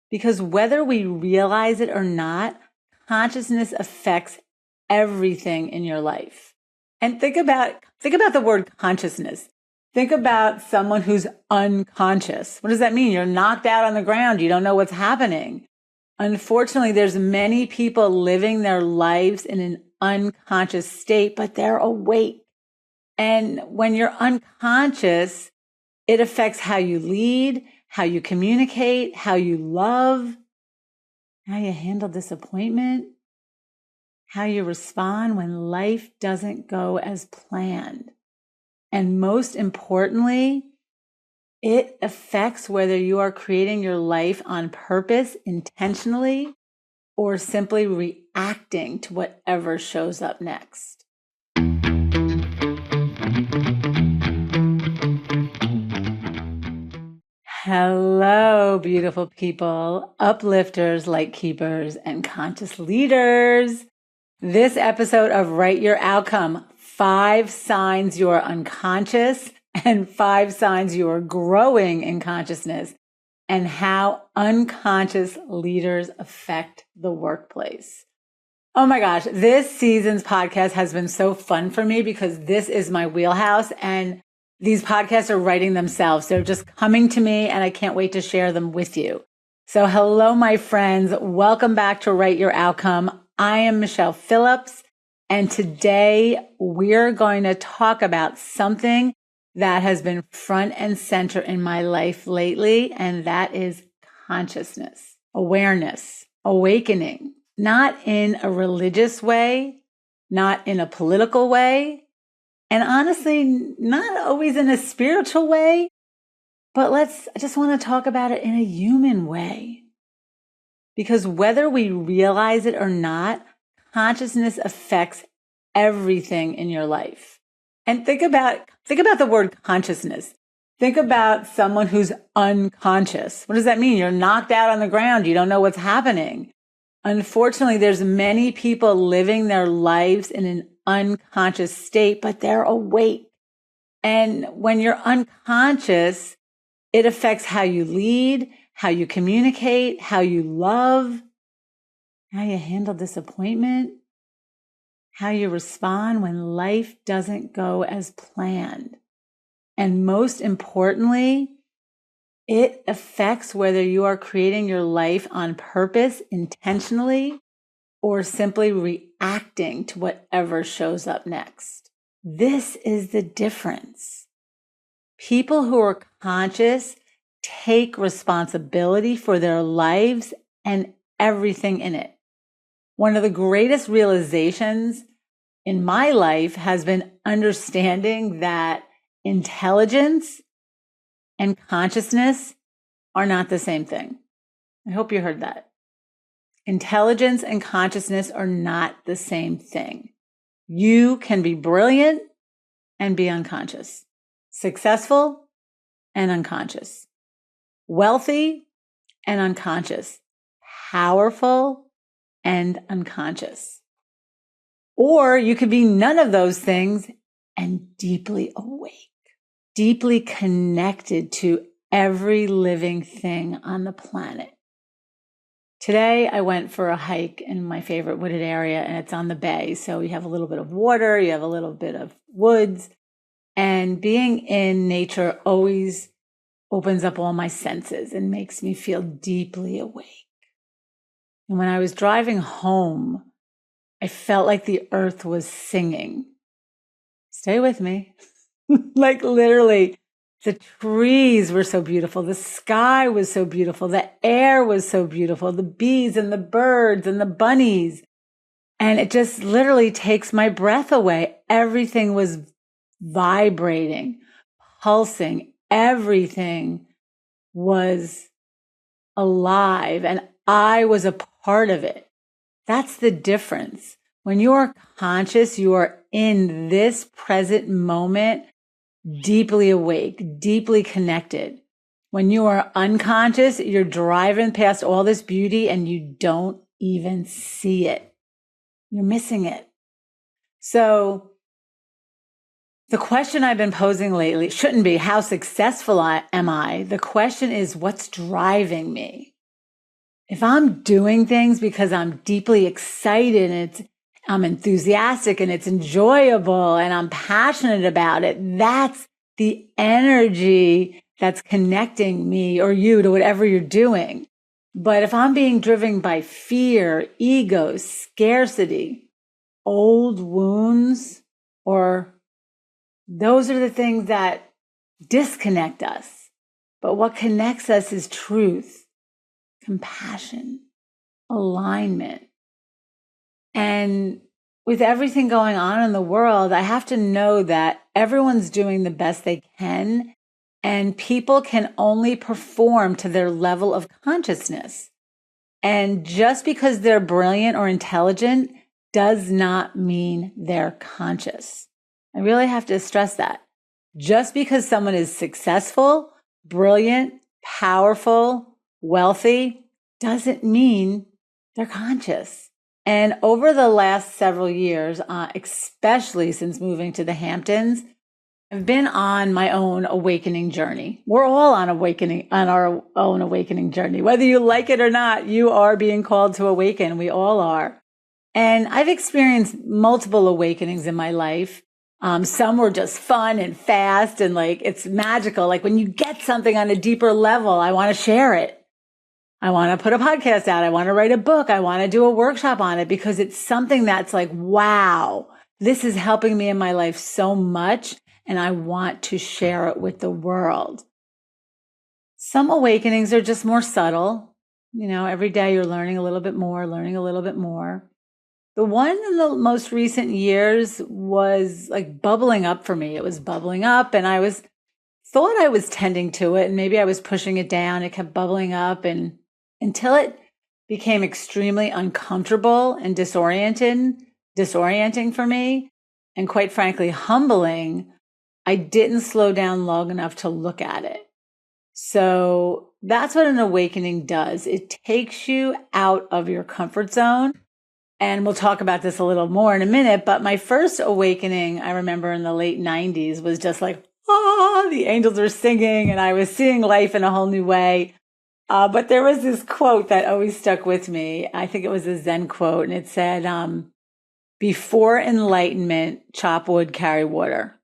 Because whether we realize it or not, consciousness affects everything in your life. And think about the word consciousness. Think about someone who's unconscious. What does that mean? You're knocked out on the ground. You don't know what's happening. Unfortunately, there's many people living their lives in an unconscious state, but they're awake. And when you're unconscious, it affects how you lead, how you communicate, how you love, how you handle disappointment, how you respond when life doesn't go as planned. And most importantly, it affects whether you are creating your life on purpose, intentionally, or simply reacting to whatever shows up next. Hello, beautiful people, uplifters, light keepers, and conscious leaders. This episode of Write Your Outcome, 5 signs you're unconscious and 5 signs you are growing in consciousness, and how unconscious leaders affect the workplace. Oh my gosh, this season's podcast has been so fun for me because this is my wheelhouse, and these podcasts are writing themselves. They're just coming to me and I can't wait to share them with you. So hello, my friends. Welcome back to Write Your Outcome. I am Michele Phillips, and today we're going to talk about something that has been front and center in my life lately, and that is consciousness, awareness, awakening, not in a religious way, not in a political way, and honestly, not always in a spiritual way, but I just want to talk about it in a human way. Because whether we realize it or not, consciousness affects everything in your life. And think about the word consciousness. Think about someone who's unconscious. What does that mean? You're knocked out on the ground. You don't know what's happening. Unfortunately, there's many people living their lives in an unconscious state, but they're awake. And when you're unconscious, it affects how you lead, how you communicate, how you love, how you handle disappointment, how you respond when life doesn't go as planned. And most importantly, it affects whether you are creating your life on purpose, intentionally, or simply reacting to whatever shows up next. This is the difference. People who are conscious take responsibility for their lives and everything in it. One of the greatest realizations in my life has been understanding that intelligence and consciousness are not the same thing. I hope you heard that. Intelligence and consciousness are not the same thing. You can be brilliant and be unconscious, successful and unconscious, wealthy and unconscious, powerful and unconscious. Or you could be none of those things and deeply awake, deeply connected to every living thing on the planet. Today, I went for a hike in my favorite wooded area, and it's on the bay. So you have a little bit of water, you have a little bit of woods, and being in nature always opens up all my senses and makes me feel deeply awake. And when I was driving home, I felt like the earth was singing. Stay with me. Like literally, the trees were so beautiful. The sky was so beautiful. The air was so beautiful. The bees and the birds and the bunnies. And it just literally takes my breath away. Everything was vibrating, pulsing. Everything was alive. And I was a part of it. That's the difference. When you are conscious, you are in this present moment, deeply awake, deeply connected. When you are unconscious, you're driving past all this beauty and you don't even see it. You're missing it. So the question I've been posing lately shouldn't be, how successful am I? The question is, what's driving me? If I'm doing things because I'm deeply excited and I'm enthusiastic and it's enjoyable and I'm passionate about it, that's the energy that's connecting me or you to whatever you're doing. But if I'm being driven by fear, ego, scarcity, old wounds, or those are the things that disconnect us. But what connects us is truth, compassion, alignment. And with everything going on in the world, I have to know that everyone's doing the best they can, and people can only perform to their level of consciousness. And just because they're brilliant or intelligent does not mean they're conscious. I really have to stress that. Just because someone is successful, brilliant, powerful, wealthy, doesn't mean they're conscious. And over the last several years, especially since moving to the Hamptons, I've been on my own awakening journey. We're all on our own awakening journey. Whether you like it or not, you are being called to awaken. We all are. And I've experienced multiple awakenings in my life. Some were just fun and fast and like, it's magical. Like when you get something on a deeper level, I want to share it. I want to put a podcast out. I want to write a book. I want to do a workshop on it because it's something that's like, wow, this is helping me in my life so much. And I want to share it with the world. Some awakenings are just more subtle. You know, every day you're learning a little bit more, learning a little bit more. The one in the most recent years was like bubbling up for me. It was bubbling up and thought I was tending to it and maybe I was pushing it down. It kept bubbling up and until it became extremely uncomfortable and disorienting for me. And quite frankly, humbling. I didn't slow down long enough to look at it. So that's what an awakening does. It takes you out of your comfort zone. And we'll talk about this a little more in a minute. But my first awakening, I remember in the late 90s, was just like, the angels were singing and I was seeing life in a whole new way. But there was this quote that always stuck with me. I think it was a Zen quote. And it said, before enlightenment, chop wood, carry water.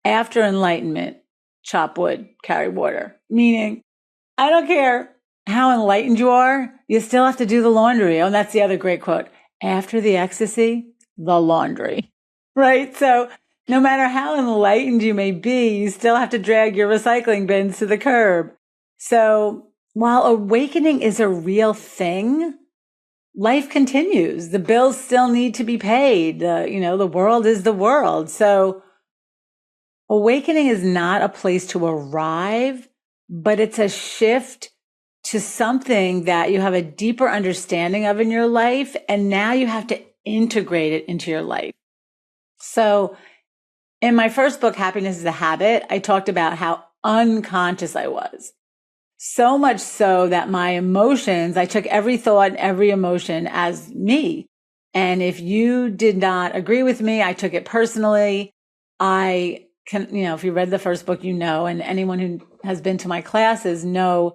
After enlightenment, chop wood, carry water. Meaning, I don't care how enlightened you are, you still have to do the laundry. Oh, and that's the other great quote. After the ecstasy, the laundry. Right? So no matter how enlightened you may be, you still have to drag your recycling bins to the curb. So while awakening is a real thing, life continues. The bills still need to be paid. The world is the world. So awakening is not a place to arrive, but it's a shift to something that you have a deeper understanding of in your life. And now you have to integrate it into your life. So in my first book, Happiness is a Habit, I talked about how unconscious I was. So much so that my emotions, I took every thought and every emotion as me. And if you did not agree with me, I took it personally. If you read the first book, and anyone who has been to my classes know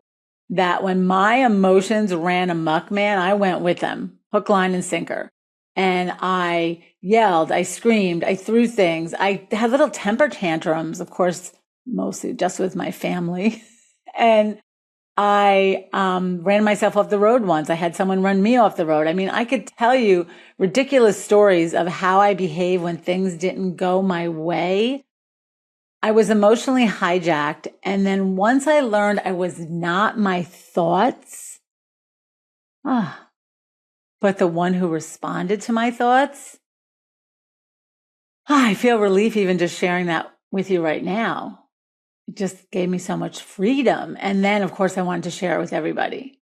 that when my emotions ran amok, man, I went with them, hook, line, and sinker. And I yelled, I screamed, I threw things. I had little temper tantrums, of course, mostly just with my family. And I ran myself off the road once. I had someone run me off the road. I mean, I could tell you ridiculous stories of how I behaved when things didn't go my way. I was emotionally hijacked. And then once I learned I was not my thoughts, but the one who responded to my thoughts, I feel relief even just sharing that with you right now. It just gave me so much freedom. And then, of course, I wanted to share it with everybody.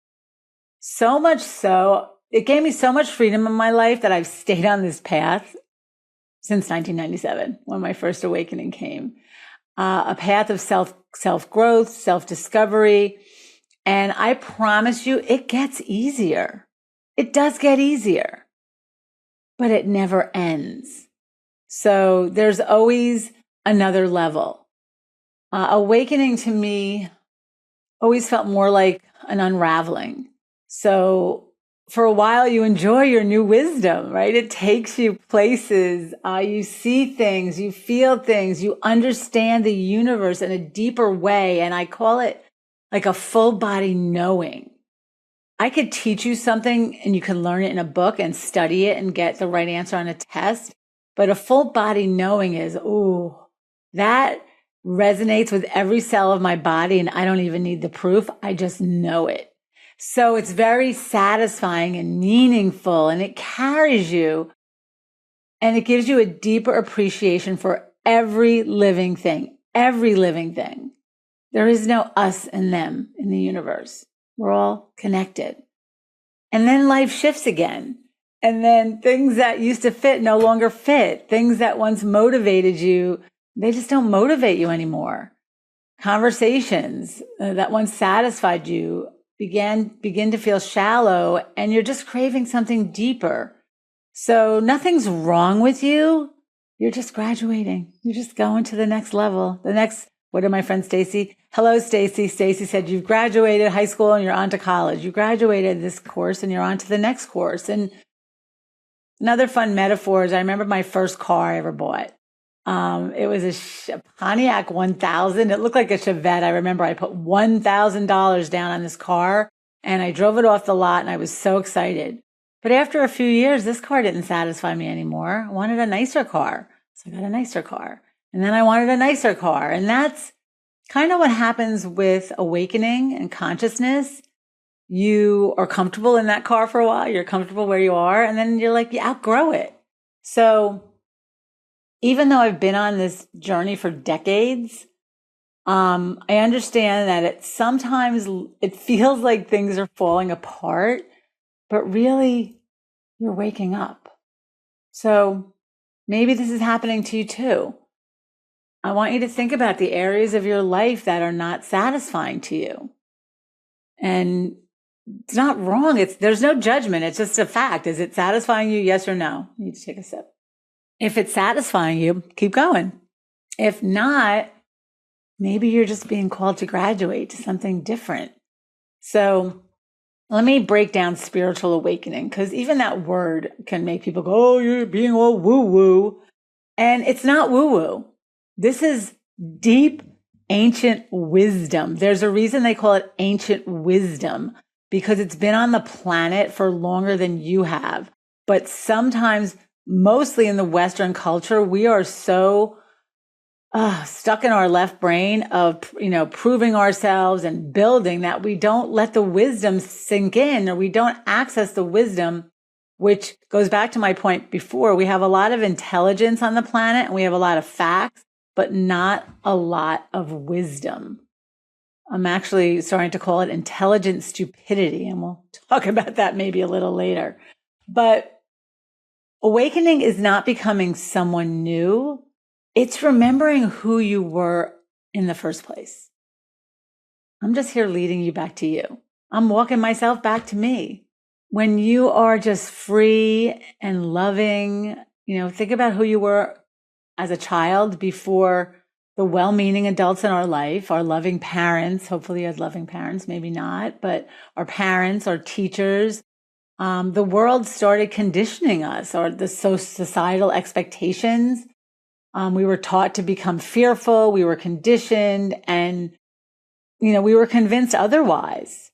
So much so, it gave me so much freedom in my life that I've stayed on this path since 1997, when my first awakening came. A path of self-growth, self-discovery. And I promise you, it gets easier. It does get easier, but it never ends. So there's always another level. Awakening to me always felt more like an unraveling. So for a while, you enjoy your new wisdom, right? It takes you places. You see things, you feel things, you understand the universe in a deeper way. And I call it like a full body knowing. I could teach you something and you can learn it in a book and study it and get the right answer on a test. But a full body knowing is, ooh, that resonates with every cell of my body. And I don't even need the proof. I just know it. So it's very satisfying and meaningful, and it carries you, and it gives you a deeper appreciation for every living thing, every living thing. There is no us and them in the universe. We're all connected. And then life shifts again. And then things that used to fit no longer fit. Things that once motivated you, they just don't motivate you anymore. Conversations that once satisfied you begin to feel shallow, and you're just craving something deeper. So nothing's wrong with you. You're just graduating. You're just going to the next level. What did my friend Stacy? Hello, Stacy. Stacy said, you've graduated high school and you're on to college. You graduated this course and you're on to the next course. And another fun metaphor is I remember my first car I ever bought. It was a Pontiac 1000. It looked like a Chevette. I remember I put $1,000 down on this car and I drove it off the lot and I was so excited. But after a few years, this car didn't satisfy me anymore. I wanted a nicer car. So I got a nicer car. And then I wanted a nicer car. And that's kind of what happens with awakening and consciousness. You are comfortable in that car for a while. You're comfortable where you are. And then you're like, you outgrow it. So even though I've been on this journey for decades, I understand that sometimes it feels like things are falling apart, but really you're waking up. So maybe this is happening to you too. I want you to think about the areas of your life that are not satisfying to you. And it's not wrong. There's no judgment. It's just a fact. Is it satisfying you? Yes or no? You need to take a sip. If it's satisfying you, keep going. If not, maybe you're just being called to graduate to something different. So let me break down spiritual awakening, because even that word can make people go, oh, you're being all woo-woo. And it's not woo-woo. This is deep, ancient wisdom. There's a reason they call it ancient wisdom, because it's been on the planet for longer than you have. But sometimes, mostly in the Western culture, we are so stuck in our left brain of, proving ourselves and building that we don't let the wisdom sink in, or we don't access the wisdom, which goes back to my point before. We have a lot of intelligence on the planet and we have a lot of facts, but not a lot of wisdom. I'm actually starting to call it intelligent stupidity, and we'll talk about that maybe a little later. But awakening is not becoming someone new. It's remembering who you were in the first place. I'm just here leading you back to you. I'm walking myself back to me. When you are just free and loving, think about who you were as a child before the well-meaning adults in our life, our loving parents. Hopefully you had loving parents, maybe not, but our parents, our teachers. The world started conditioning us, or the societal expectations. We were taught to become fearful. We were conditioned, and, we were convinced otherwise.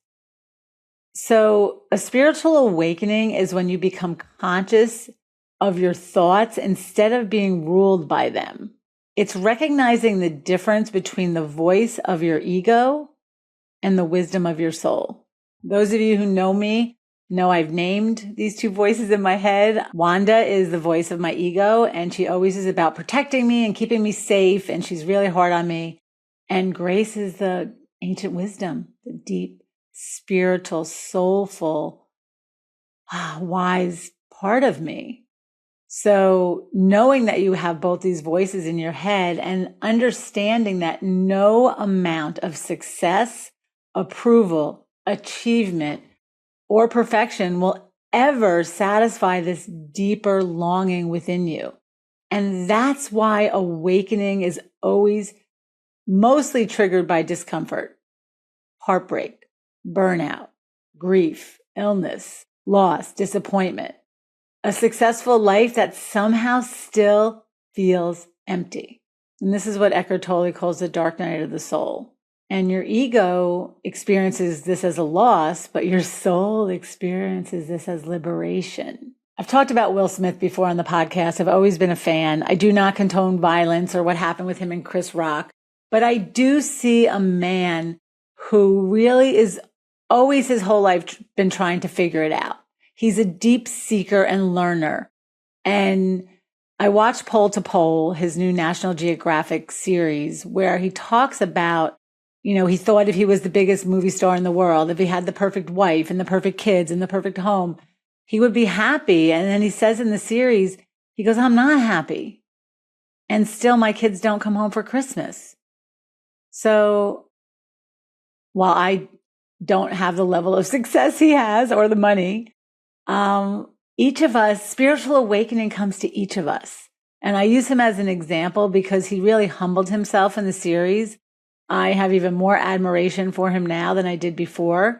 So a spiritual awakening is when you become conscious of your thoughts instead of being ruled by them. It's recognizing the difference between the voice of your ego and the wisdom of your soul. Those of you who know me know I've named these two voices in my head. Wanda is the voice of my ego, and she always is about protecting me and keeping me safe, and she's really hard on me. And Grace is the ancient wisdom, the deep, spiritual, soulful, wise part of me. So knowing that you have both these voices in your head and understanding that no amount of success, approval, achievement, or perfection will ever satisfy this deeper longing within you. And that's why awakening is always mostly triggered by discomfort, heartbreak, burnout, grief, illness, loss, disappointment. A successful life that somehow still feels empty. And this is what Eckhart Tolle calls the dark night of the soul. And your ego experiences this as a loss, but your soul experiences this as liberation. I've talked about Will Smith before on the podcast. I've always been a fan. I do not condone violence or what happened with him and Chris Rock, but I do see a man who really is always his whole life been trying to figure it out. He's a deep seeker and learner. And I watched Pole to Pole, his new National Geographic series, where he talks about, he thought if he was the biggest movie star in the world, if he had the perfect wife and the perfect kids and the perfect home, he would be happy. And then he says in the series, he goes, I'm not happy. And still my kids don't come home for Christmas. So while I don't have the level of success he has or the money, each of us, spiritual awakening comes to each of us. And I use him as an example because he really humbled himself in the series. I have even more admiration for him now than I did before.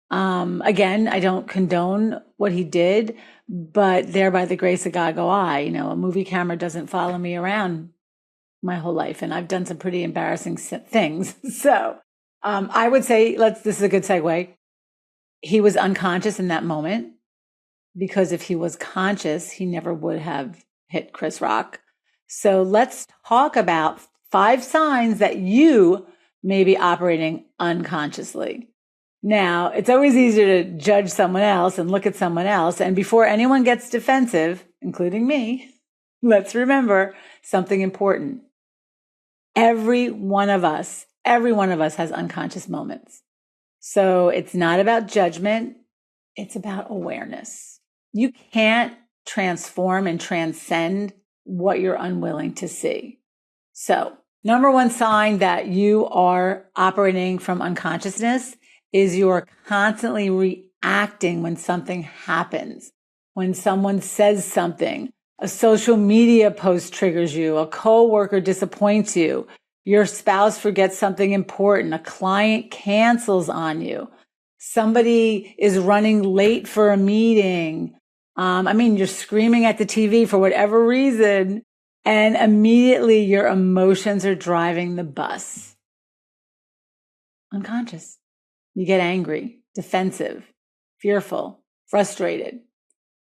Again, I don't condone what he did, but there by the grace of God go I. A movie camera doesn't follow me around my whole life, and I've done some pretty embarrassing things. So I would say, this is a good segue. He was unconscious in that moment, because if he was conscious, he never would have hit Chris Rock. So let's talk about 5 signs that you may be operating unconsciously. Now, it's always easier to judge someone else and look at someone else. And before anyone gets defensive, including me, let's remember something important. Every one of us has unconscious moments. So it's not about judgment. It's about awareness. You can't transform and transcend what you're unwilling to see. So, number 1 sign that you are operating from unconsciousness is you're constantly reacting when something happens, when someone says something, a social media post triggers you, a coworker disappoints you, your spouse forgets something important, a client cancels on you, somebody is running late for a meeting. You're screaming at the TV for whatever reason, and immediately your emotions are driving the bus. Unconscious. You get angry, defensive, fearful, frustrated.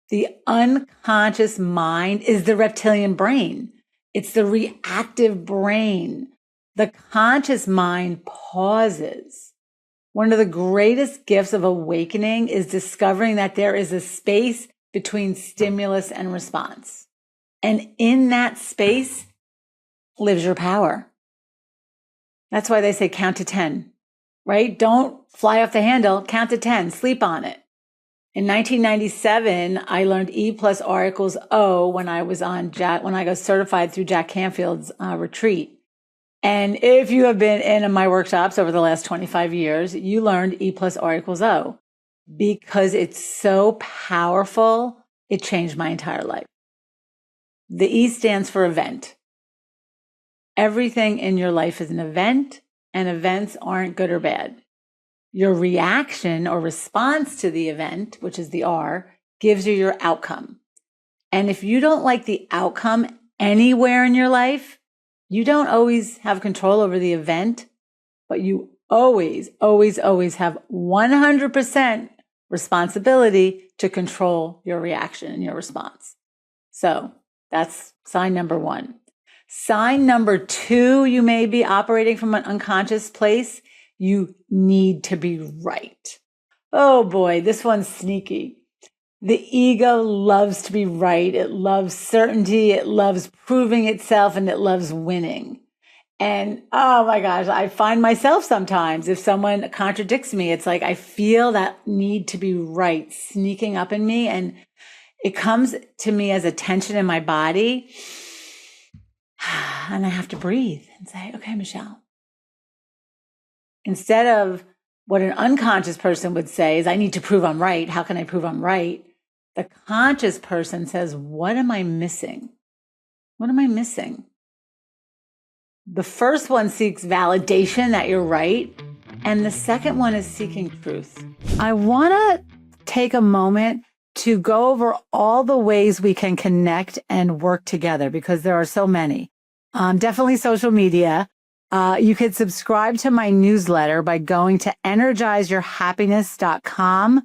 The unconscious mind is the reptilian brain. It's the reactive brain. The conscious mind pauses. One of the greatest gifts of awakening is discovering that there is a space between stimulus and response. And in that space lives your power. That's why they say count to 10, right? Don't fly off the handle, count to 10, sleep on it. In 1997, I learned E plus R equals O when I got certified through Jack Canfield's retreat. And if you have been in my workshops over the last 25 years, you learned E plus R equals O. Because it's so powerful, it changed my entire life. The E stands for event. Everything in your life is an event, and events aren't good or bad. Your reaction or response to the event, which is the R, gives you your outcome. And if you don't like the outcome anywhere in your life, you don't always have control over the event, but you always, always, always have 100% responsibility to control your reaction and your response. So that's sign number 1. Sign number 2, you may be operating from an unconscious place. You need to be right. Oh boy, this one's sneaky. The ego loves to be right. It loves certainty. It loves proving itself, and it loves winning. And oh my gosh, I find myself sometimes, if someone contradicts me, it's like I feel that need to be right sneaking up in me, and it comes to me as a tension in my body. And I have to breathe and say, okay, Michele. Instead of what an unconscious person would say is, I need to prove I'm right. How can I prove I'm right? The conscious person says, what am I missing? What am I missing? The first one seeks validation that you're right. And the second one is seeking truth. I want to take a moment to go over all the ways we can connect and work together, because there are so many. Definitely social media. You could subscribe to my newsletter by going to energizeyourhappiness.com,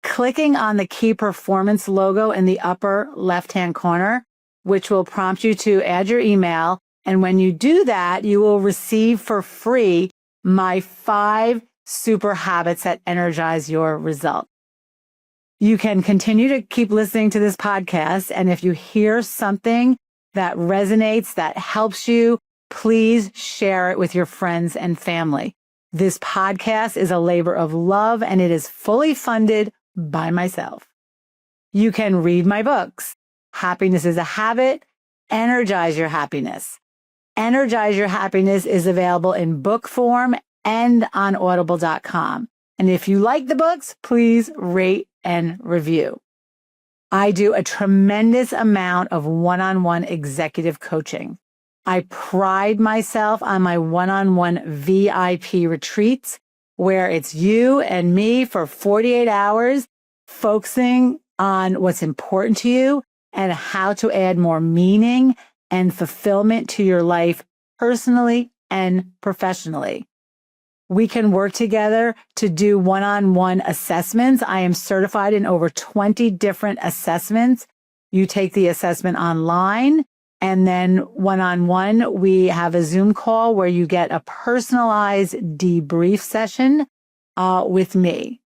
clicking on the key performance logo in the upper left-hand corner, which will prompt you to add your email. And when you do that, you will receive for free my 5 super habits that energize your result. You can continue to keep listening to this podcast. And if you hear something that resonates, that helps you, please share it with your friends and family. This podcast is a labor of love, and it is fully funded by myself. You can read my books. Happiness is a Habit, Energize Your Happiness. Energize Your Happiness is available in book form and on audible.com. And if you like the books, please rate and review. I do a tremendous amount of one-on-one executive coaching. I pride myself on my one-on-one VIP retreats, where it's you and me for 48 hours, focusing on what's important to you and how to add more meaning and fulfillment to your life personally and professionally. We can work together to do one-on-one assessments. I am certified in over 20 different assessments. You take the assessment online, and then one-on-one, we have a Zoom call where you get a personalized debrief session with me.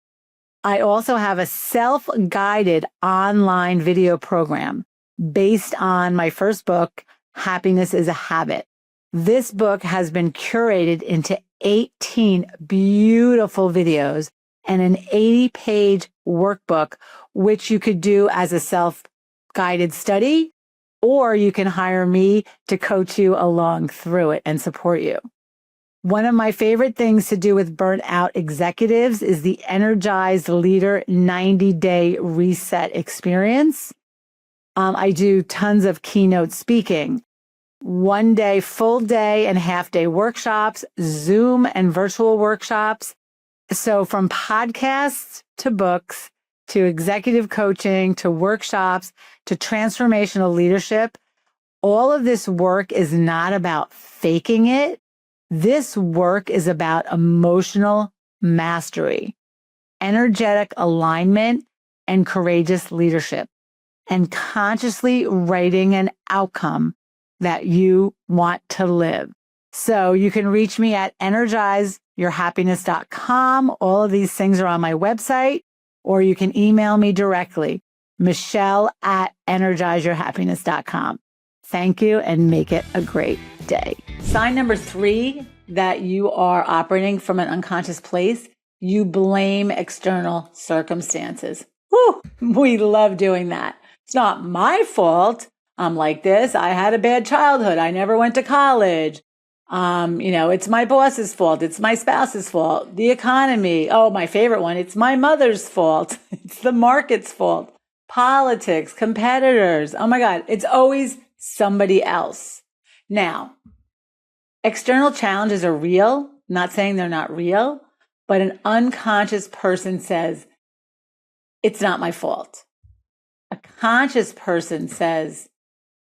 I also have a self-guided online video program based on my first book, Happiness is a Habit. This book has been curated into 18 beautiful videos and an 80-page workbook, which you could do as a self-guided study, or you can hire me to coach you along through it and support you. One of my favorite things to do with burnt out executives is the Energized Leader 90-day reset experience. I do tons of keynote speaking, 1 day, full day and half day workshops, Zoom and virtual workshops. So from podcasts to books, to executive coaching, to workshops, to transformational leadership, all of this work is not about faking it. This work is about emotional mastery, energetic alignment, and courageous leadership, and consciously writing an outcome that you want to live. So you can reach me at energizeyourhappiness.com. All of these things are on my website, or you can email me directly, Michele@energizeyourhappiness.com. Thank you, and make it a great day. Sign number 3, that you are operating from an unconscious place. You blame external circumstances. Whew, we love doing that. It's not my fault I'm like this. I had a bad childhood. I never went to college. It's my boss's fault. It's my spouse's fault. The economy. Oh, my favorite one. It's my mother's fault. It's the market's fault. Politics, competitors. Oh my God. It's always somebody else. Now, external challenges are real. Not saying they're not real, but an unconscious person says, it's not my fault. A conscious person says,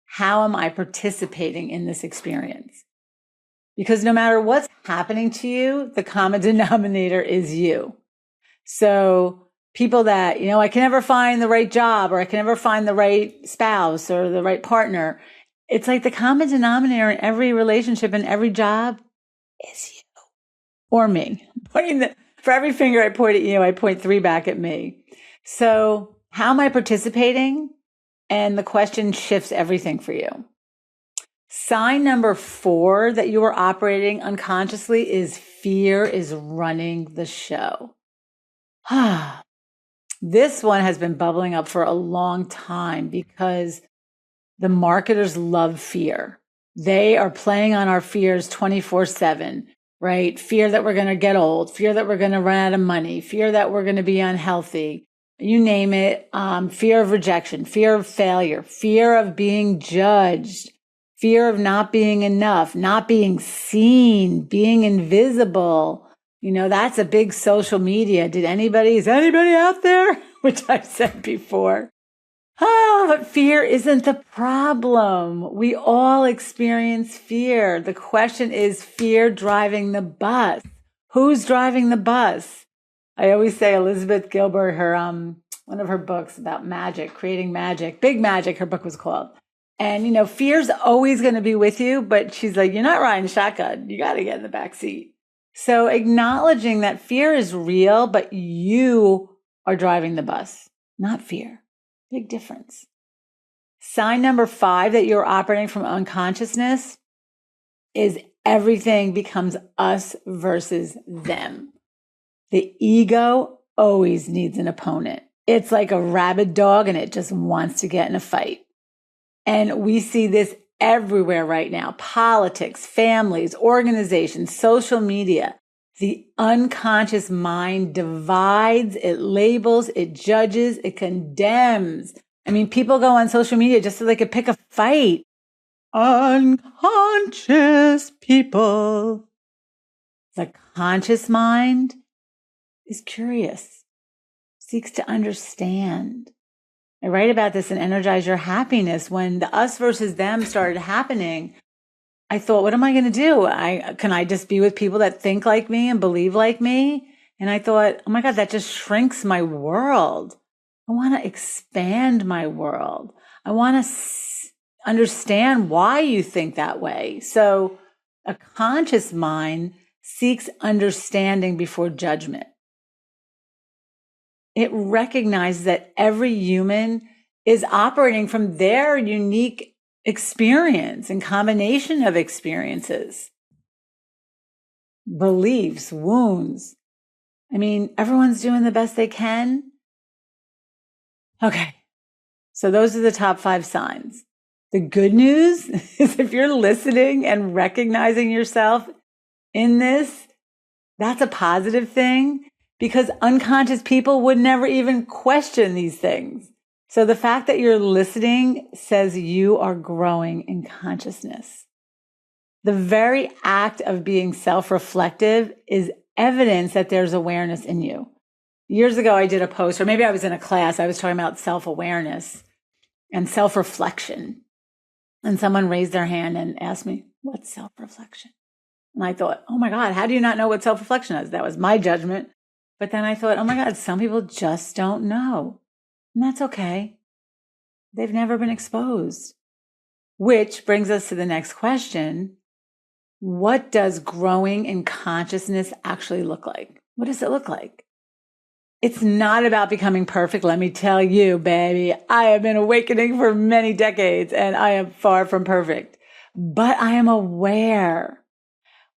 how am I participating in this experience? Because no matter what's happening to you, the common denominator is you. So people that, I can never find the right job, or I can never find the right spouse or the right partner. It's like the common denominator in every relationship and every job is you or me. For every finger I point at you, I point 3 back at me. So how am I participating? And the question shifts everything for you. Sign number 4 that you are operating unconsciously is fear is running the show. This one has been bubbling up for a long time because the marketers love fear. They are playing on our fears 24/7, right? Fear that we're going to get old, fear that we're going to run out of money, fear that we're going to be unhealthy. You name it, fear of rejection, fear of failure, fear of being judged, fear of not being enough, not being seen, being invisible. That's a big social media. Is anybody out there which I've said before. Oh, but fear isn't the problem. We all experience fear. The question is fear driving the bus. Who's driving the bus? I always say Elizabeth Gilbert, her one of her books about magic, creating magic, Big Magic, her book was called. And fear's always going to be with you, but she's like, you're not riding shotgun. You got to get in the back seat. So acknowledging that fear is real, but you are driving the bus, not fear. Big difference. Sign number 5 that you're operating from unconsciousness is everything becomes us versus them. The ego always needs an opponent. It's like a rabid dog and it just wants to get in a fight. And we see this everywhere right now. Politics, families, organizations, social media. The unconscious mind divides, it labels, it judges, it condemns. I mean, people go on social media just so they could pick a fight. Unconscious people. The conscious mind is curious, seeks to understand. I write about this in Energize Your Happiness. When the us versus them started happening, I thought, what am I going to do? Can I just be with people that think like me and believe like me? And I thought, oh my God, that just shrinks my world. I want to expand my world. I want to understand why you think that way. So a conscious mind seeks understanding before judgment. It recognizes that every human is operating from their unique experience and combination of experiences, beliefs, wounds. I mean, everyone's doing the best they can. Okay. So those are the top 5 signs. The good news is if you're listening and recognizing yourself in this, that's a positive thing because unconscious people would never even question these things. So the fact that you're listening says you are growing in consciousness. The very act of being self-reflective is evidence that there's awareness in you. Years ago, I did a post, or maybe I was in a class, I was talking about self-awareness and self-reflection. And someone raised their hand and asked me, what's self-reflection? And I thought, oh my God, how do you not know what self-reflection is? That was my judgment. But then I thought, oh my God, some people just don't know. And that's okay. They've never been exposed. Which brings us to the next question. What does growing in consciousness actually look like? What does it look like? It's not about becoming perfect. Let me tell you, baby, I have been awakening for many decades and I am far from perfect, but I am aware.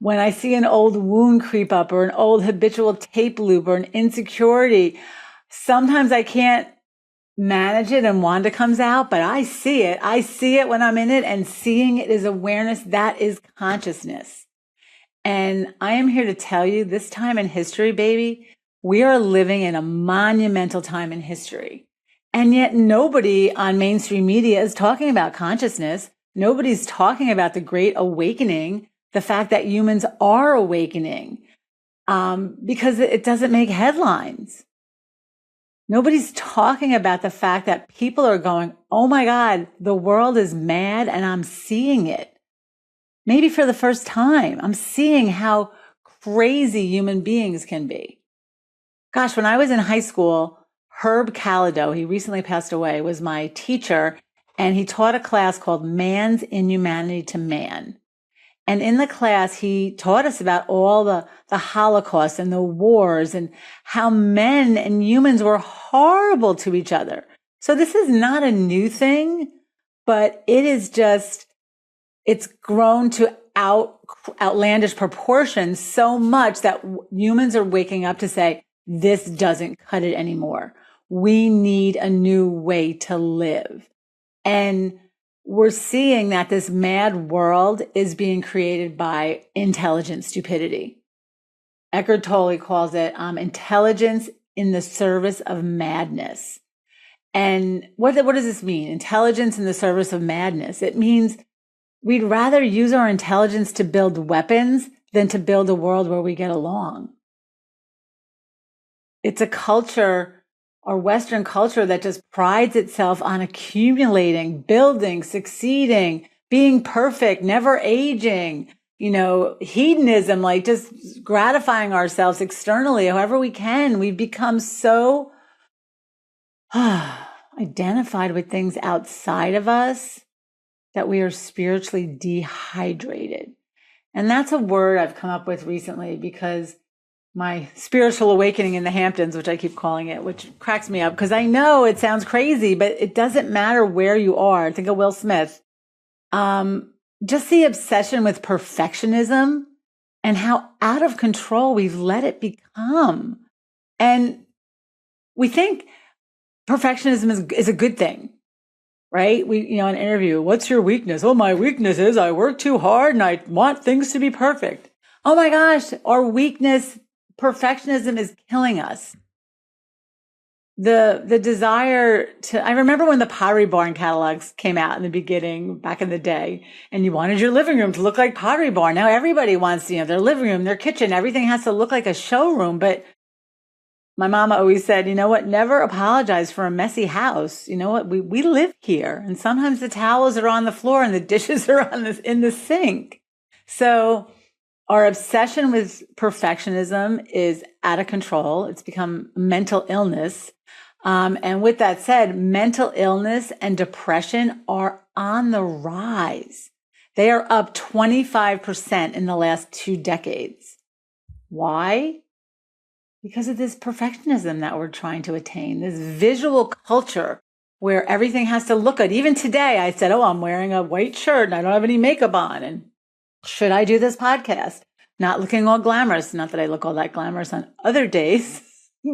When I see an old wound creep up or an old habitual tape loop or an insecurity, sometimes I can't manage it and Wanda comes out, but I see it. I see it when I'm in it, and seeing it is awareness. That is consciousness. And I am here to tell you this time in history, baby, we are living in a monumental time in history. And yet nobody on mainstream media is talking about consciousness. Nobody's talking about the great awakening, the fact that humans are awakening, because it doesn't make headlines. Nobody's talking about the fact that people are going, oh my God, the world is mad and I'm seeing it. Maybe for the first time, I'm seeing how crazy human beings can be. Gosh, when I was in high school, Herb Calido, he recently passed away, was my teacher, and he taught a class called Man's Inhumanity to Man. And in the class, he taught us about all the Holocaust and the wars and how men and humans were horrible to each other. So this is not a new thing, but it is just, it's grown to outlandish proportions so much that humans are waking up to say, this doesn't cut it anymore. We need a new way to live. And we're seeing that this mad world is being created by intelligent stupidity. Eckhart Tolle calls it intelligence in the service of madness. And what does this mean? Intelligence in the service of madness. It means we'd rather use our intelligence to build weapons than to build a world where we get along. It's a culture our Western culture that just prides itself on accumulating, building, succeeding, being perfect, never aging, hedonism, like just gratifying ourselves externally, however we can. We've become so identified with things outside of us that we are spiritually dehydrated. And that's a word I've come up with recently because my spiritual awakening in the Hamptons, which I keep calling it, which cracks me up because I know it sounds crazy, but it doesn't matter where you are. Think of Will Smith. Just the obsession with perfectionism and how out of control we've let it become. And we think perfectionism is a good thing, right? An interview, what's your weakness? Oh, my weakness is I work too hard and I want things to be perfect. Oh my gosh, our weakness, perfectionism is killing us. The desire I remember when the Pottery Barn catalogs came out in the beginning, back in the day, and you wanted your living room to look like Pottery Barn. Now everybody wants, their living room, their kitchen, everything has to look like a showroom. But my mama always said, never apologize for a messy house. We live here. And sometimes the towels are on the floor and the dishes are in the sink. So our obsession with perfectionism is out of control. It's become mental illness. And with that said, mental illness and depression are on the rise. They are up 25% in the last 2 decades. Why? Because of this perfectionism that we're trying to attain, this visual culture where everything has to look good. Even today, I said, I'm wearing a white shirt and I don't have any makeup on. And should I do this podcast? Not looking all glamorous. Not that I look all that glamorous on other days,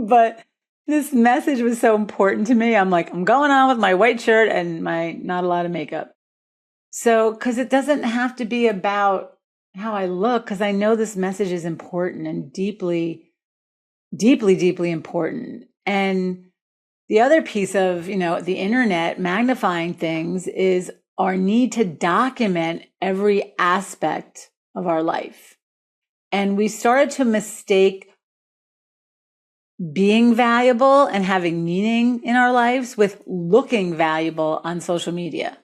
but this message was so important to me. I'm like, I'm going on with my white shirt and my not a lot of makeup. So, because it doesn't have to be about how I look, because I know this message is important and deeply, deeply, deeply important. And the other piece of, the internet magnifying things is our need to document every aspect of our life. And we started to mistake being valuable and having meaning in our lives with looking valuable on social media,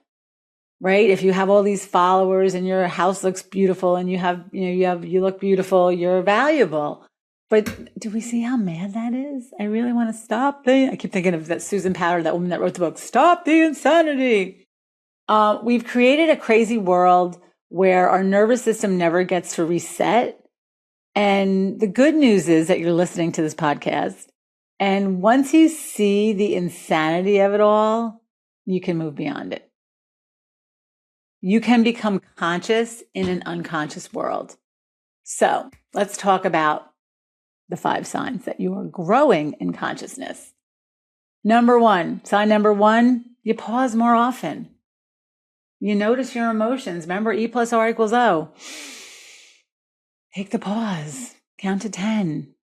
right? If you have all these followers and your house looks beautiful and you look beautiful, you're valuable. But do we see how mad that is? I really want to stop. I keep thinking of that Susan Powter, that woman that wrote the book, Stop the Insanity. We've created a crazy world where our nervous system never gets to reset. And the good news is that you're listening to this podcast. And once you see the insanity of it all, you can move beyond it. You can become conscious in an unconscious world. So let's talk about the 5 signs that you are growing in consciousness. Sign number 1, you pause more often. You notice your emotions. Remember, E + R = O. Take the pause. Count to 10.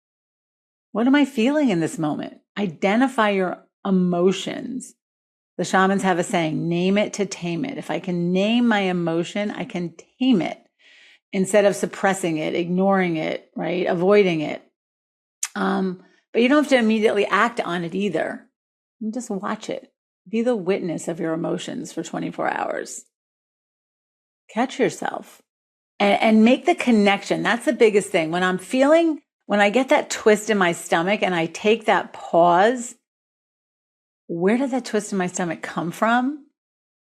What am I feeling in this moment? Identify your emotions. The shamans have a saying, name it to tame it. If I can name my emotion, I can tame it instead of suppressing it, ignoring it, right? Avoiding it. But you don't have to immediately act on it either. You just watch it. Be the witness of your emotions for 24 hours. Catch yourself and make the connection. That's the biggest thing. When I get that twist in my stomach and I take that pause, where did that twist in my stomach come from?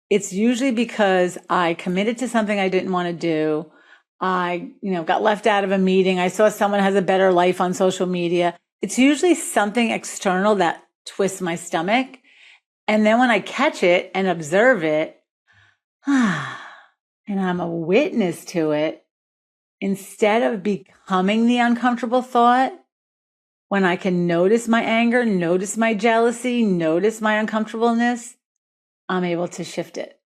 It's usually because I committed to something I didn't want to do. I, got left out of a meeting. I saw someone has a better life on social media. It's usually something external that twists my stomach. And then when I catch it and observe it, and I'm a witness to it, instead of becoming the uncomfortable thought, when I can notice my anger, notice my jealousy, notice my uncomfortableness, I'm able to shift it.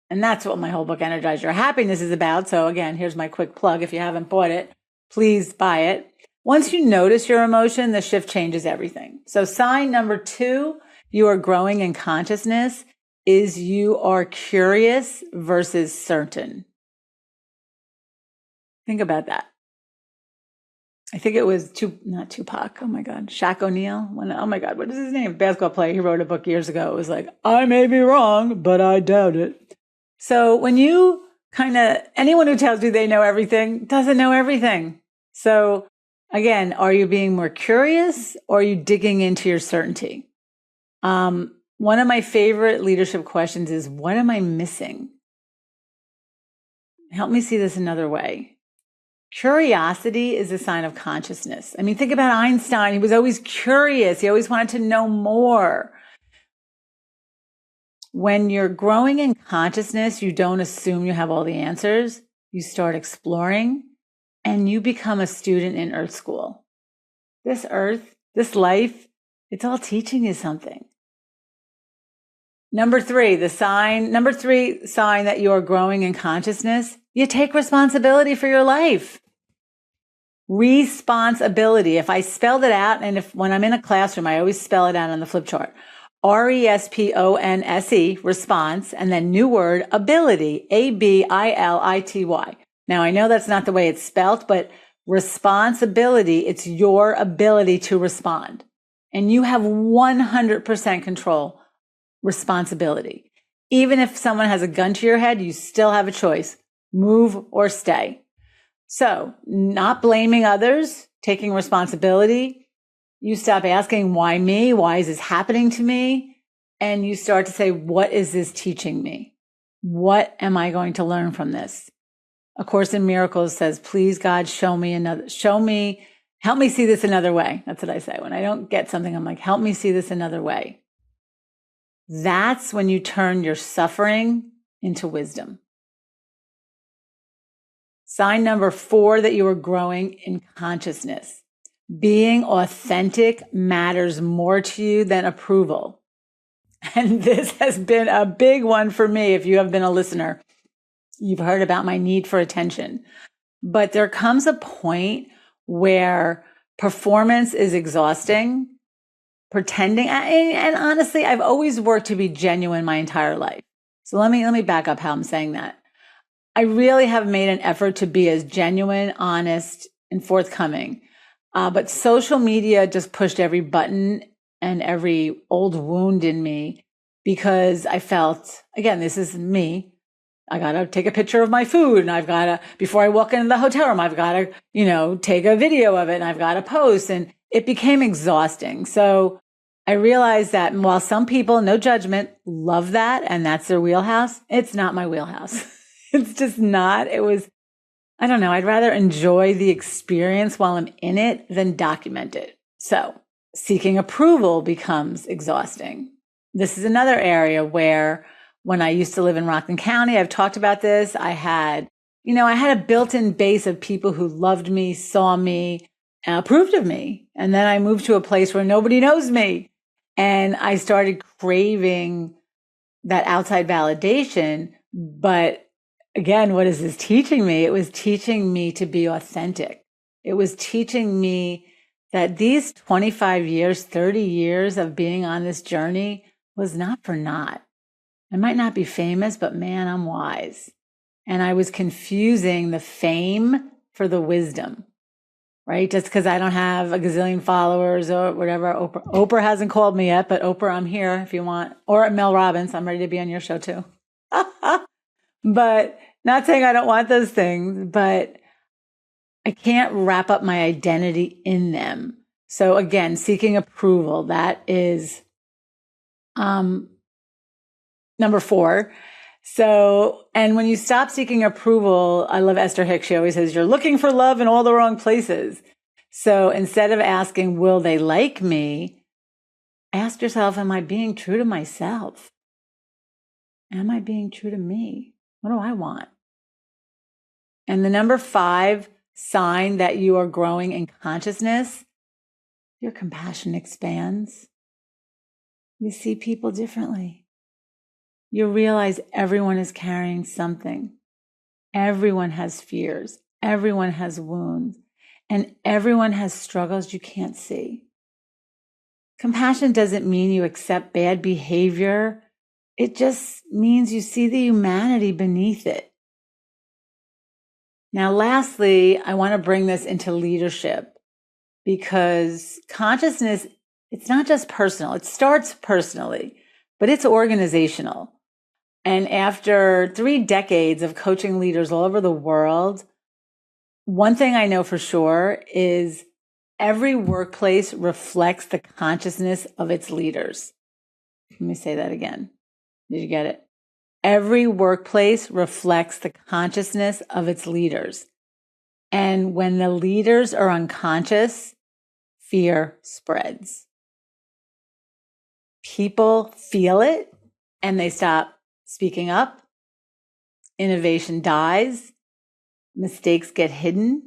And that's what my whole book, Energize Your Happiness, is about. So again, here's my quick plug. If you haven't bought it, please buy it. Once you notice your emotion, the shift changes everything. So sign number 2, you are growing in consciousness, is you are curious versus certain. Think about that. I think it was not Tupac. Oh my God. Shaq O'Neal. Oh my God. What is his name? Basketball player. He wrote a book years ago. It was like, I may be wrong, but I doubt it. So when you anyone who tells you they know everything doesn't know everything. So again, are you being more curious or are you digging into your certainty? One of my favorite leadership questions is, what am I missing? Help me see this another way. Curiosity is a sign of consciousness. I mean, think about Einstein. He was always curious. He always wanted to know more. When you're growing in consciousness, you don't assume you have all the answers. You start exploring and you become a student in Earth School. This earth, this life, it's all teaching you something. Number three sign that you are growing in consciousness, you take responsibility for your life. Responsibility. If I spelled it out, and when I'm in a classroom, I always spell it out on the flip chart. RESPONSE, response, and then new word, ability, ABILITY. Now, I know that's not the way it's spelled, but responsibility, it's your ability to respond. And you have 100% control, responsibility. Even if someone has a gun to your head, you still have a choice, move or stay. So, not blaming others, taking responsibility. You stop asking, why me? Why is this happening to me? And you start to say, what is this teaching me? What am I going to learn from this? A Course in Miracles says, please God, help me see this another way. That's what I say. When I don't get something, I'm like, help me see this another way. That's when you turn your suffering into wisdom. Sign number 4 that you are growing in consciousness. Being authentic matters more to you than approval. And this has been a big one for me. If you have been a listener, you've heard about my need for attention. But there comes a point where performance is exhausting, pretending. And honestly, I've always worked to be genuine my entire life. So let me back up how I'm saying that. I really have made an effort to be as genuine, honest, and forthcoming. But social media just pushed every button and every old wound in me because I felt, again, this is me. I got to take a picture of my food and I've got to, before I walk into the hotel room, I've got to, take a video of it and I've got to post, and it became exhausting. So I realized that while some people, no judgment, love that and that's their wheelhouse, it's not my wheelhouse. It's just not. I don't know. I'd rather enjoy the experience while I'm in it than document it. So seeking approval becomes exhausting. This is another area where when I used to live in Rockland County, I've talked about this. I had a built-in base of people who loved me, saw me, and approved of me. And then I moved to a place where nobody knows me. And I started craving that outside validation. But again, what is this teaching me? It was teaching me to be authentic. It was teaching me that these 25 years, 30 years of being on this journey was not for naught. I might not be famous, but man, I'm wise. And I was confusing the fame for the wisdom, right? Just because I don't have a gazillion followers or whatever. Oprah hasn't called me yet, but Oprah, I'm here if you want. Or Mel Robbins, I'm ready to be on your show too. But not saying I don't want those things, but I can't wrap up my identity in them. So again, seeking approval, that is number 4. So, and when you stop seeking approval, I love Esther Hicks. She always says, you're looking for love in all the wrong places. So instead of asking, will they like me? Ask yourself, am I being true to myself? Am I being true to me? What do I want? And the number 5 sign that you are growing in consciousness, your compassion expands. You see people differently. You realize everyone is carrying something. Everyone has fears. Everyone has wounds. And everyone has struggles you can't see. Compassion doesn't mean you accept bad behavior. It just means you see the humanity beneath it. Now, lastly, I want to bring this into leadership. because consciousness, it's not just personal. It starts personally, but it's organizational. And after 3 decades of coaching leaders all over the world, one thing I know for sure is every workplace reflects the consciousness of its leaders. Let me say that again. Did you get it? Every workplace reflects the consciousness of its leaders. And when the leaders are unconscious, fear spreads. People feel it and they stop speaking up. Innovation dies. Mistakes get hidden.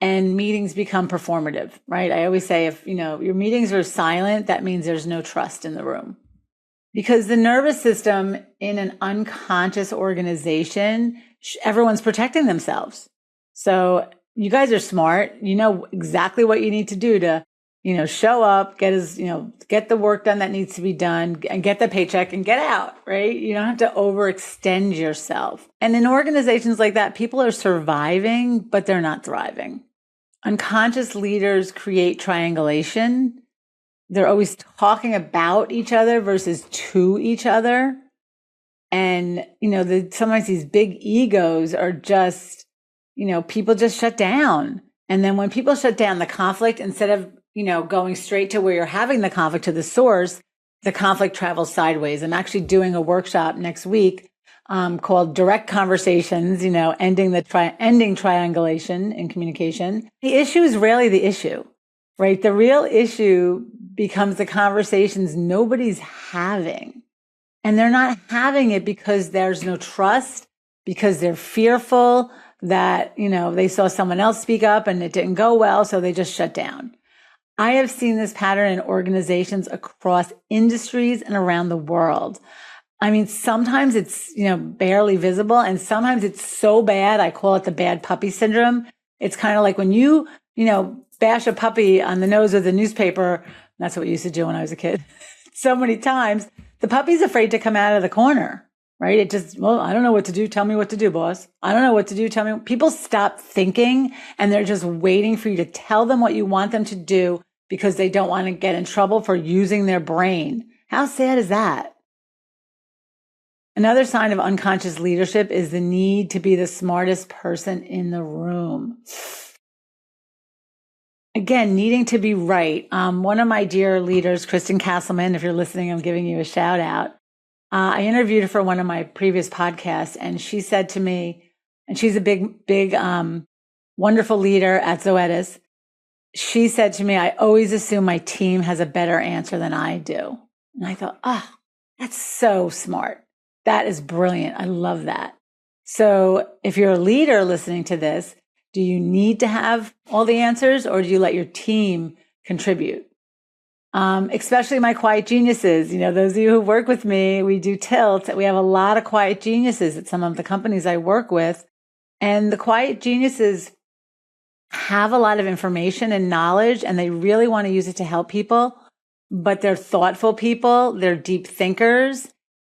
And meetings become performative, right? I always say if, your meetings are silent, that means there's no trust in the room. Because the nervous system in an unconscious organization, everyone's protecting themselves. So you guys are smart. You know exactly what you need to do to, show up, get the work done that needs to be done and get the paycheck and get out, right? You don't have to overextend yourself. And in organizations like that, people are surviving, but they're not thriving. Unconscious leaders create triangulation. They're always talking about each other versus to each other. And, sometimes these big egos are just, people just shut down. And then when people shut down, the conflict, instead of, going straight to where you're having the conflict, to the source, the conflict travels sideways. I'm actually doing a workshop next week called Direct Conversations, ending triangulation in communication. The issue is rarely the issue, right? The real issue becomes the conversations nobody's having. And they're not having it because there's no trust, because they're fearful that, they saw someone else speak up and it didn't go well, so they just shut down. I have seen this pattern in organizations across industries and around the world. I mean, sometimes it's, barely visible, and sometimes it's so bad, I call it the bad puppy syndrome. It's kind of like when you, bash a puppy on the nose with a newspaper. That's what we used to do when I was a kid. So many times, the puppy's afraid to come out of the corner, right? It just, I don't know what to do. Tell me what to do, boss. I don't know what to do. Tell me. People stop thinking and they're just waiting for you to tell them what you want them to do because they don't want to get in trouble for using their brain. How sad is that? Another sign of unconscious leadership is the need to be the smartest person in the room. Again, needing to be right. One of my dear leaders, Kristen Castleman, if you're listening, I'm giving you a shout out. I interviewed her for one of my previous podcasts, and she said to me, and she's a big, wonderful leader at Zoetis. She said to me, I always assume my team has a better answer than I do. And I thought, that's so smart. That is brilliant. I love that. So if you're a leader listening to this, do you need to have all the answers, or do you let your team contribute? Especially my quiet geniuses. Those of you who work with me, we do Tilt. We have a lot of quiet geniuses at some of the companies I work with. And the quiet geniuses have a lot of information and knowledge, and they really want to use it to help people. But they're thoughtful people. They're deep thinkers.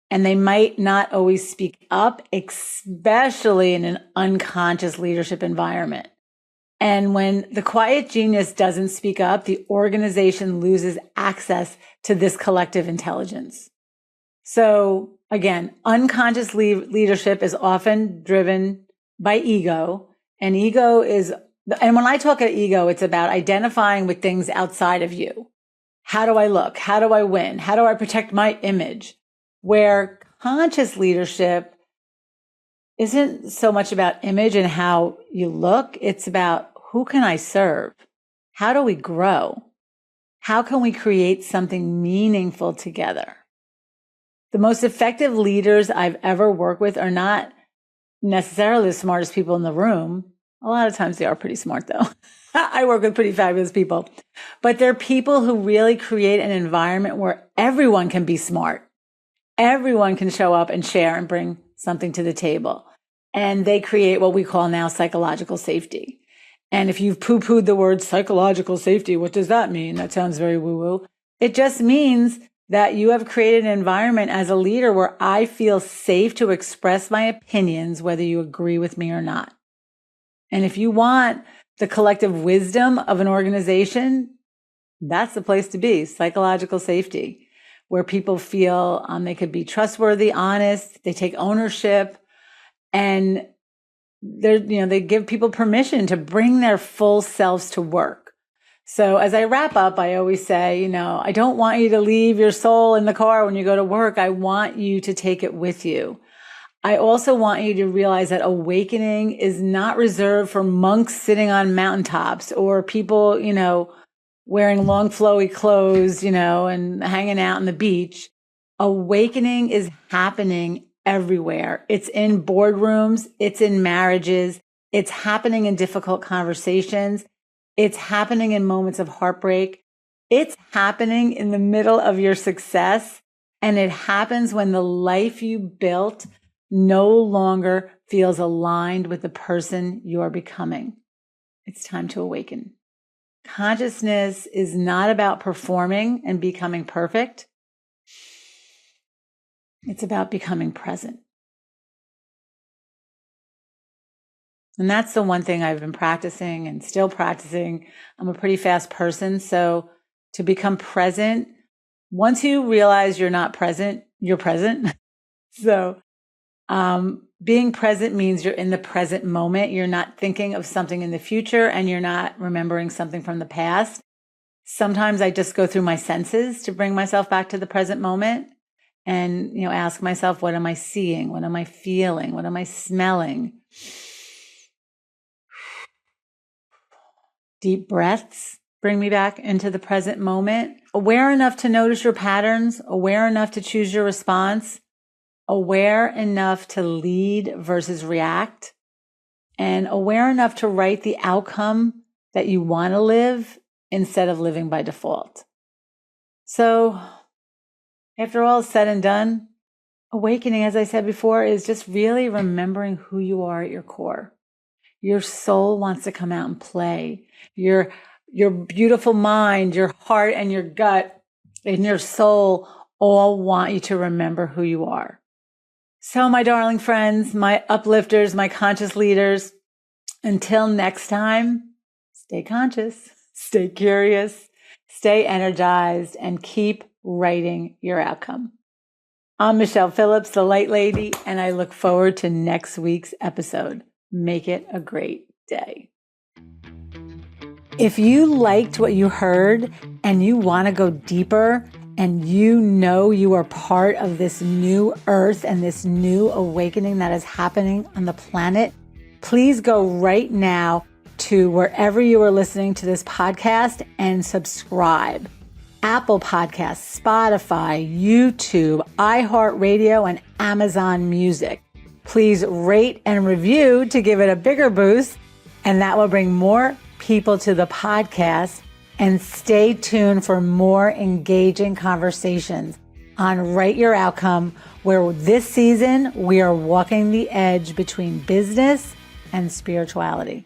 And they might not always speak up, especially in an unconscious leadership environment. And when the quiet genius doesn't speak up, the organization loses access to this collective intelligence. So again, unconscious leadership is often driven by ego. And when I talk about ego, it's about identifying with things outside of you. How do I look? How do I win? How do I protect my image? Where conscious leadership isn't so much about image and how you look. It's about, who can I serve? How do we grow? How can we create something meaningful together? The most effective leaders I've ever worked with are not necessarily the smartest people in the room. A lot of times they are pretty smart, though. I work with pretty fabulous people. But they're people who really create an environment where everyone can be smart. Everyone can show up and share and bring something to the table. And they create what we call now psychological safety. And if you've poo-pooed the word psychological safety, what does that mean? That sounds very woo-woo. It just means that you have created an environment as a leader where I feel safe to express my opinions, whether you agree with me or not. And if you want the collective wisdom of an organization, that's the place to be. Psychological safety, where people feel they could be trustworthy, honest, they take ownership, and they give people permission to bring their full selves to work. So as I wrap up, I always say, I don't want you to leave your soul in the car when you go to work. I want you to take it with you. I also want you to realize that awakening is not reserved for monks sitting on mountaintops or people, wearing long flowy clothes, and hanging out on the beach. Awakening is happening everywhere. It's in boardrooms. It's in marriages. It's happening in difficult conversations. It's happening in moments of heartbreak. It's happening in the middle of your success. And it happens when the life you built no longer feels aligned with the person you're becoming. It's time to awaken. Consciousness is not about performing and becoming perfect. It's about becoming present. And that's the one thing I've been practicing and still practicing. I'm a pretty fast person. So to become present, once you realize you're not present, you're present. So being present means you're in the present moment. You're not thinking of something in the future and you're not remembering something from the past. Sometimes I just go through my senses to bring myself back to the present moment and, ask myself, what am I seeing? What am I feeling? What am I smelling? Deep breaths bring me back into the present moment. Aware enough to notice your patterns, aware enough to choose your response, aware enough to lead versus react, and aware enough to write the outcome that you want to live instead of living by default. So after all is said and done, awakening, as I said before, is just really remembering who you are at your core. Your soul wants to come out and play. Your beautiful mind, your heart, and your gut and your soul all want you to remember who you are. So, my darling friends, my uplifters, my conscious leaders, until next time, stay conscious, stay curious, stay energized, and keep writing your outcome. I'm Michele Phillips, the Light Lady, and I look forward to next week's episode. Make it a great day. If you liked what you heard and you want to go deeper, and you are part of this new earth and this new awakening that is happening on the planet, please go right now to wherever you are listening to this podcast and subscribe. Apple Podcasts, Spotify, YouTube, iHeartRadio, and Amazon Music. Please rate and review to give it a bigger boost, and that will bring more people to the podcast. And stay tuned for more engaging conversations on Write Your Outcome, where this season we are walking the edge between business and spirituality.